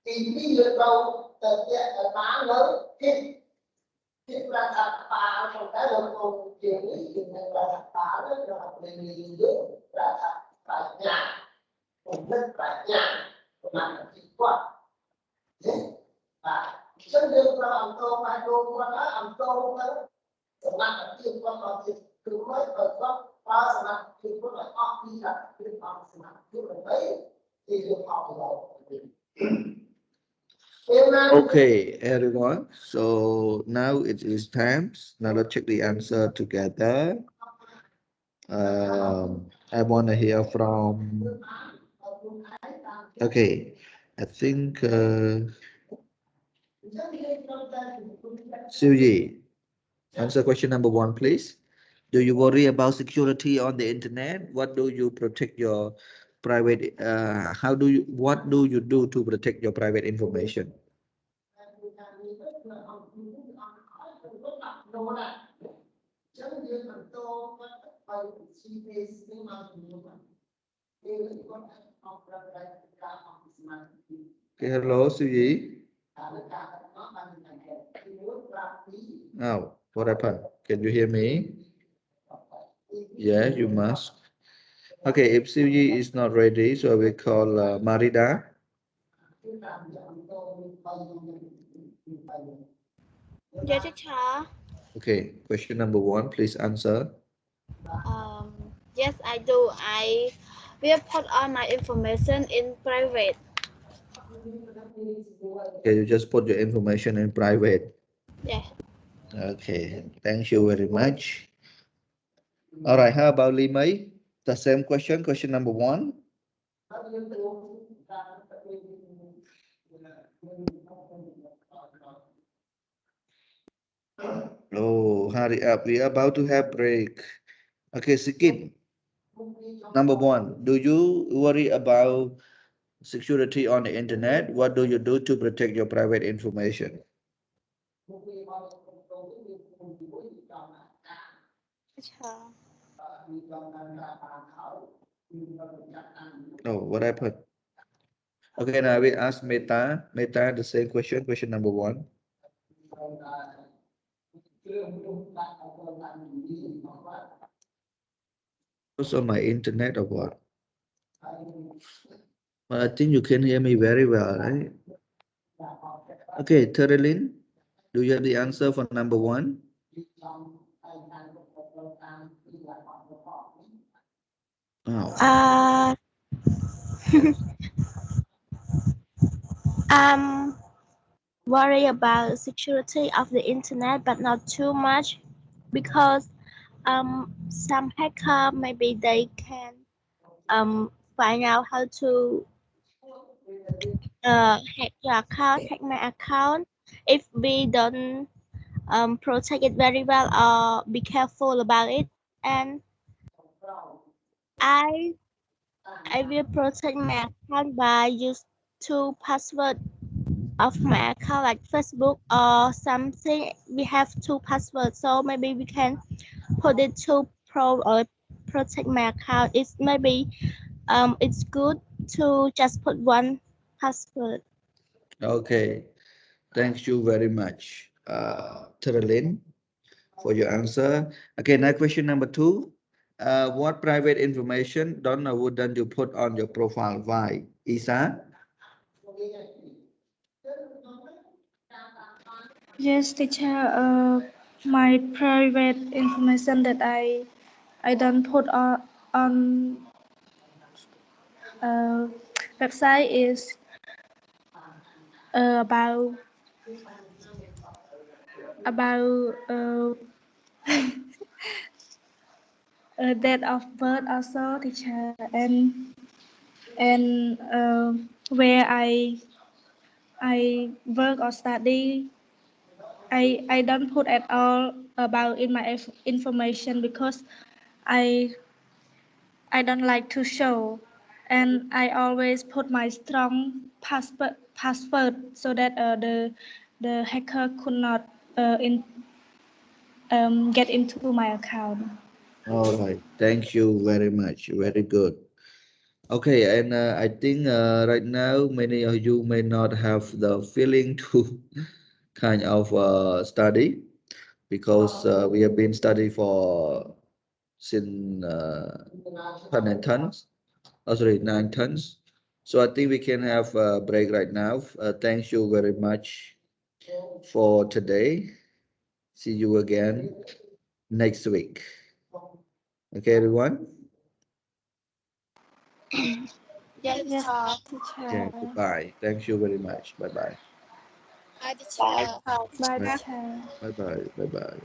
thì bây giờ đâu thực hiện là bán lớn thì là thật bà trong cái lần còn chuyện ấy thì là thật bà đó là học về người dưỡng là thật bà nhà cũng rất là nhà mà chỉ qua và chân đường là làm tô phải đồ qua đó làm tô đó mà là tiền qua còn thì cứ mới ở góc ba mà thì có là học đi là cái học mà cứ là đấy thì được học rồi. Okay, everyone. So now it is time. Now let's check the answer together. I want to hear from. Okay, I think Siu Yi. Answer question number one, please. Do you worry about security on the internet? What do you protect your private? What do you do to protect your private information? Okay, hello, Suyi. Oh, what happened? Can you hear me? Yeah, you must. Okay, if Suyi is not ready, so we call Marida. Yes, teacher. Okay, question number one, please answer. Yes, I do. I will put all my information in private. Okay, you just put your information in private. Yeah. Okay, thank you very much. All right, how about Lee May? The same question, question number one. Oh, hurry up. We are about to have break. Okay, Sikit. Number one, do you worry about security on the internet, what do you do to protect your private information? Oh, what happened? Okay, now we ask Meta. Meta, the same question, question number 1. Also my internet or what? Well, I think you can hear me very well, right? Okay, Terelin, do you have the answer for number 1? Oh. I'm worried about security of the internet, but not too much, because some hacker maybe they can find out how to hack your account, hack my account, if we don't protect it very well or be careful about it. And I I will protect my account by use two password of my account, like Facebook or something. We have two passwords, so maybe we can put it to pro or protect my account. It's maybe it's good to just put one password. Okay, thank you very much, Terelin, for your answer. Okay, now question number 2. What private information wouldn't you put on your profile? Why? Isa? Yes, teacher. My private information that I don't put on website is about date of birth also, teacher, and where I work or study. I don't put at all about in my information, because I don't like to show, and I always put my strong password so that the hacker could not get into my account. All right, thank you very much. Very good. Okay, and I think right now many of you may not have the feeling to kind of study, because we have been studying for since 9 tons. So I think we can have a break right now. Thank you very much for today. See you again next week. Okay, everyone. Yes, Yes, teacher. Okay, teacher. goodbye. Thank you very much. Bye bye. Bye, teacher. Bye, Bye teacher. bye. Bye bye.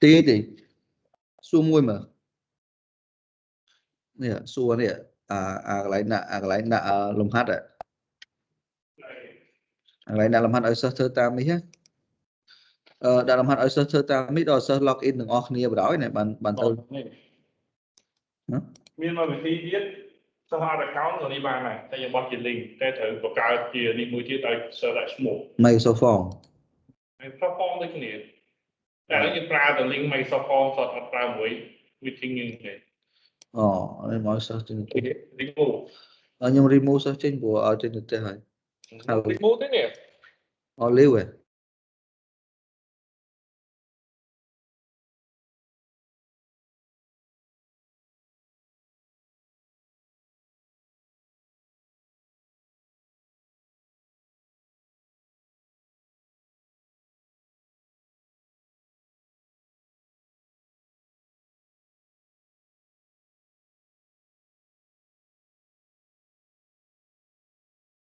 Tí thì xua môi mà. Nè, xua nè. Lại nạ lồng hát à. Lại nạ lồng hát ở sơ thơ tam đi ha. Đã lồng hát ở sơ thơ tam đi rồi sơ login đừng off nia đó này bạn thơ. មានមកវិធីទៀតសិស្សអត់ account នៅនេះបានដែរតែយើងបោះជា link តែត្រូវបង្កើតជា link មួយទៀតឲ្យសិស្សដាក់ឈ្មោះ Microsoft Form ហើយ platform ដូចគ្នាតែឥឡូវយើងប្រើតែ link Microsoft Form សតអត់ប្រើមួយ meeting យើងទេ នេះមកសិស្សចេញ remove ខ្ញុំ remove សិស្សចេញព្រោះឲ្យចេញទៅផ្ទះហើយ remove ទេនេះ លីវហ៎